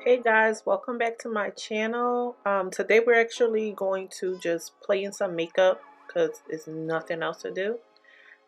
Hey guys, welcome back to my channel. Today we're actually going to just play in some makeup because there's nothing else to do.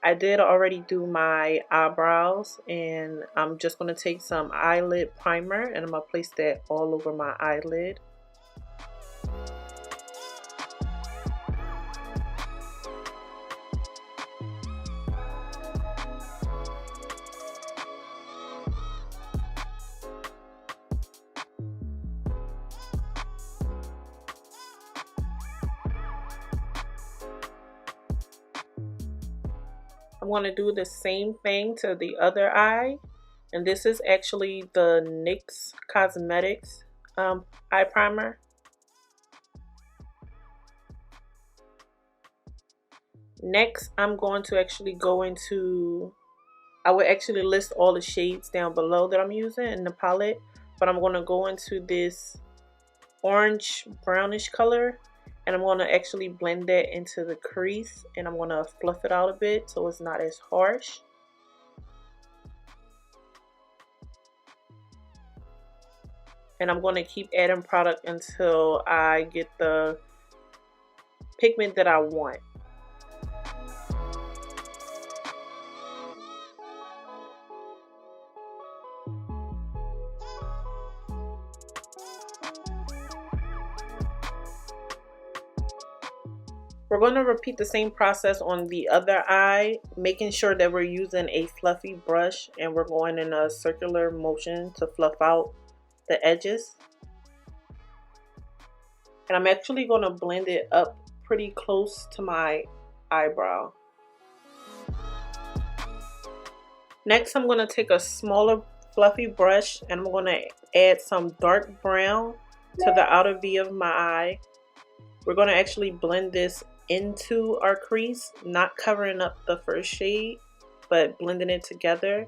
I did already do my eyebrows and I'm just going to take some eyelid primer and I'm going to place that all over my eyelid. I'm going to do the same thing to the other eye, and this is actually the NYX Cosmetics eye primer. Next, I'm going to actually go into, I would actually list all the shades down below that I'm using in the palette, but I'm going to go into this orange brownish color and I'm going to actually blend that into the crease and I'm going to fluff it out a bit so it's not as harsh. And I'm going to keep adding product until I get the pigment that I want. We're going to repeat the same process on the other eye, making sure that we're using a fluffy brush and we're going in a circular motion to fluff out the edges. And I'm actually going to blend it up pretty close to my eyebrow. Next, I'm going to take a smaller fluffy brush and I'm going to add some dark brown to the outer V of my eye. We're going to actually blend this into our crease, not covering up the first shade, but blending it together.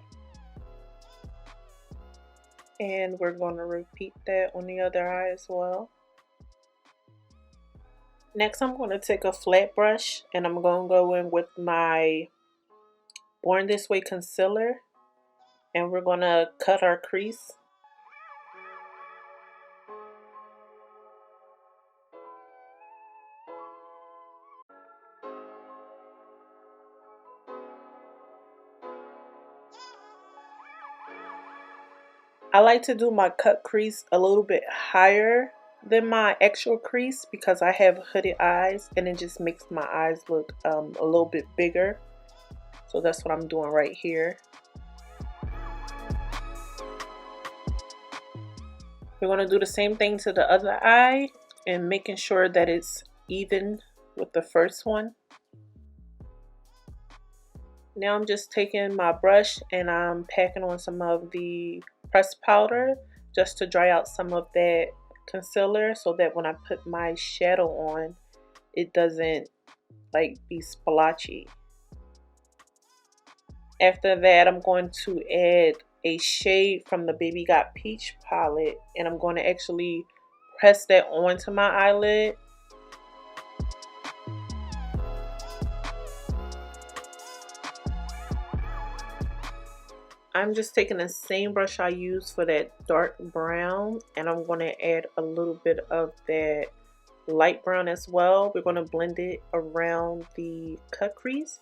And we're going to repeat that on the other eye as well. Next, I'm going to take a flat brush and I'm going to go in with my Born This Way concealer and we're going to cut our crease. I like to do my cut crease a little bit higher than my actual crease because I have hooded eyes and it just makes my eyes look a little bit bigger. So that's what I'm doing right here. We're going to do the same thing to the other eye and making sure that it's even with the first one. Now I'm just taking my brush and I'm packing on some of the pressed powder just to dry out some of that concealer so that when I put my shadow on, it doesn't like be splotchy. After that, I'm going to add a shade from the Baby Got Peach palette and I'm going to actually press that onto my eyelid. I'm just taking the same brush I used for that dark brown and I'm going to add a little bit of that light brown as well. We're going to blend it around the cut crease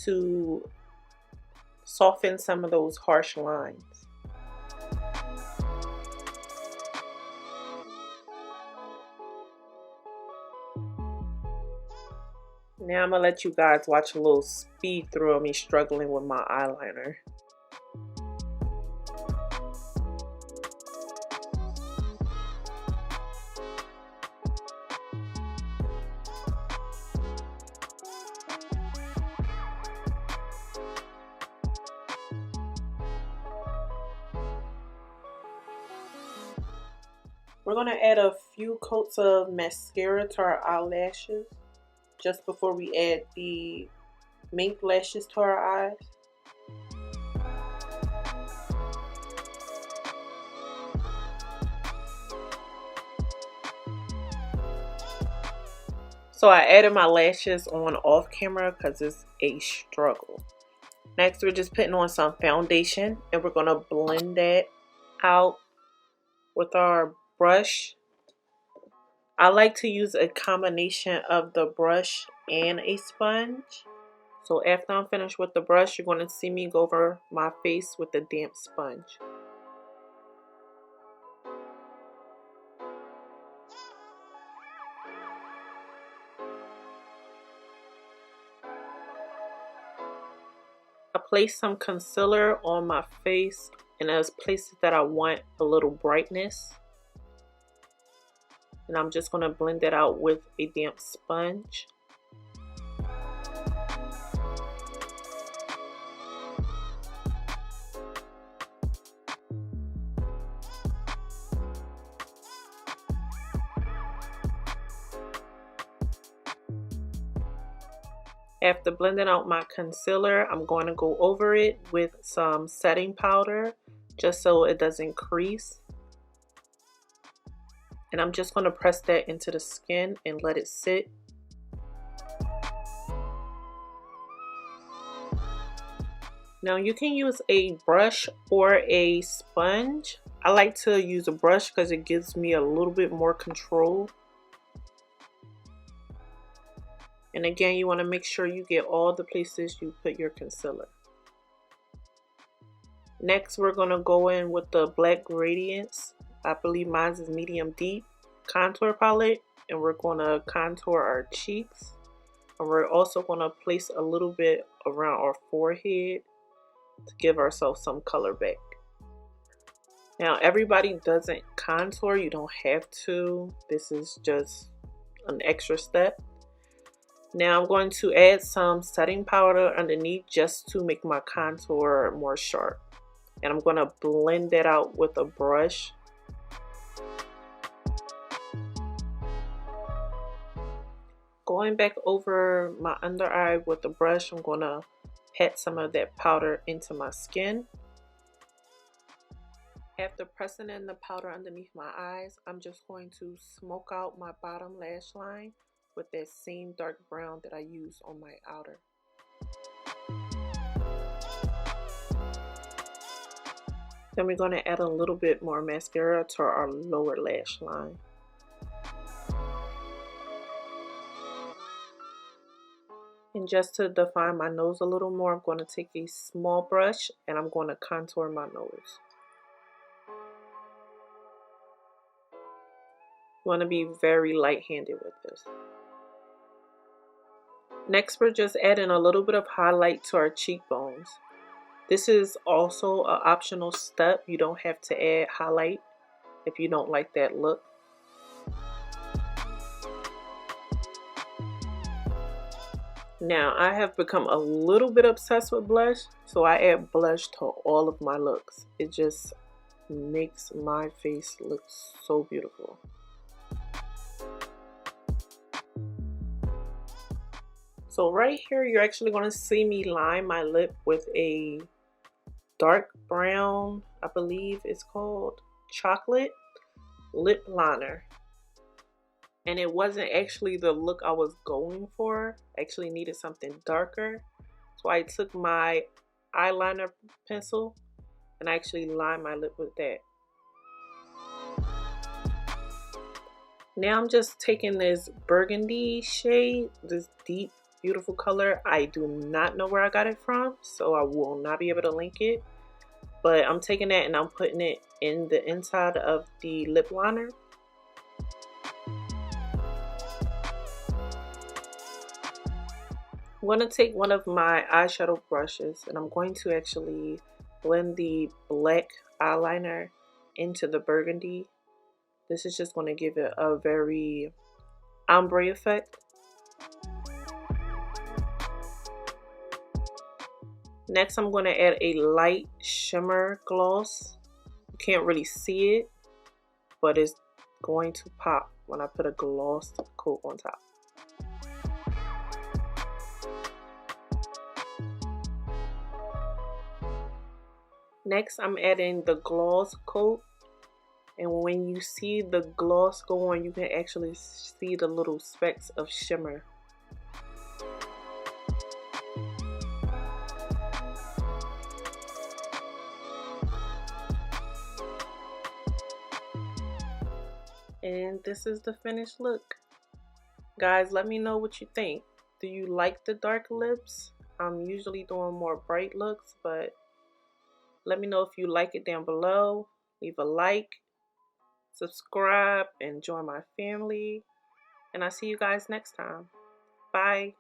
to soften some of those harsh lines. Now I'm going to let you guys watch a little speed through of me struggling with my eyeliner. We're going to add a few coats of mascara to our eyelashes just before we add the mink lashes to our eyes. So I added my lashes on off camera because it's a struggle. Next, we're just putting on some foundation and we're going to blend that out with our brush. I like to use a combination of the brush and a sponge. So after I'm finished with the brush, you're going to see me go over my face with the damp sponge. I place some concealer on my face and there's places that I want a little brightness. And I'm just going to blend it out with a damp sponge. After blending out my concealer, I'm going to go over it with some setting powder just so it doesn't crease. And I'm just going to press that into the skin and let it sit. Now you can use a brush or a sponge. I like to use a brush because it gives me a little bit more control. And again, you want to make sure you get all the places you put your concealer. Next, we're going to go in with the black Radiance. I believe mine is medium deep contour palette, and we're going to contour our cheeks. And we're also going to place a little bit around our forehead to give ourselves some color back. Now, everybody doesn't contour. You don't have to. This is just an extra step. Now I'm going to add some setting powder underneath just to make my contour more sharp. And I'm going to blend that out with a brush. Going back over my under eye with the brush, I'm going to pat some of that powder into my skin. After pressing in the powder underneath my eyes, I'm just going to smoke out my bottom lash line with that same dark brown that I use on my outer. Then we're going to add a little bit more mascara to our lower lash line. And just to define my nose a little more, I'm going to take a small brush and I'm going to contour my nose. You want to be very light-handed with this. Next, we're just adding a little bit of highlight to our cheekbones. This is also an optional step. You don't have to add highlight if you don't like that look. Now, I have become a little bit obsessed with blush, so I add blush to all of my looks. It just makes my face look so beautiful. So right here, you're actually going to see me line my lip with a dark brown, I believe it's called chocolate lip liner. And it wasn't actually the look I was going for. I actually needed something darker. So I took my eyeliner pencil and I actually lined my lip with that. Now I'm just taking this burgundy shade, this deep beautiful color. I do not know where I got it from, so I will not be able to link it, but I'm taking that and I'm putting it in the inside of the lip liner. I'm going to take one of my eyeshadow brushes and I'm going to actually blend the black eyeliner into the burgundy. This is just going to give it a very ombre effect. Next, I'm going to add a light shimmer gloss. You can't really see it, but it's going to pop when I put a gloss coat on top. Next, I'm adding the gloss coat. And when you see the gloss go on, you can actually see the little specks of shimmer. And this is the finished look. Guys, let me know what you think. Do you like the dark lips? I'm usually doing more bright looks, but let me know if you like it down below. Leave a like, subscribe, and join my family. And I'll see you guys next time. Bye.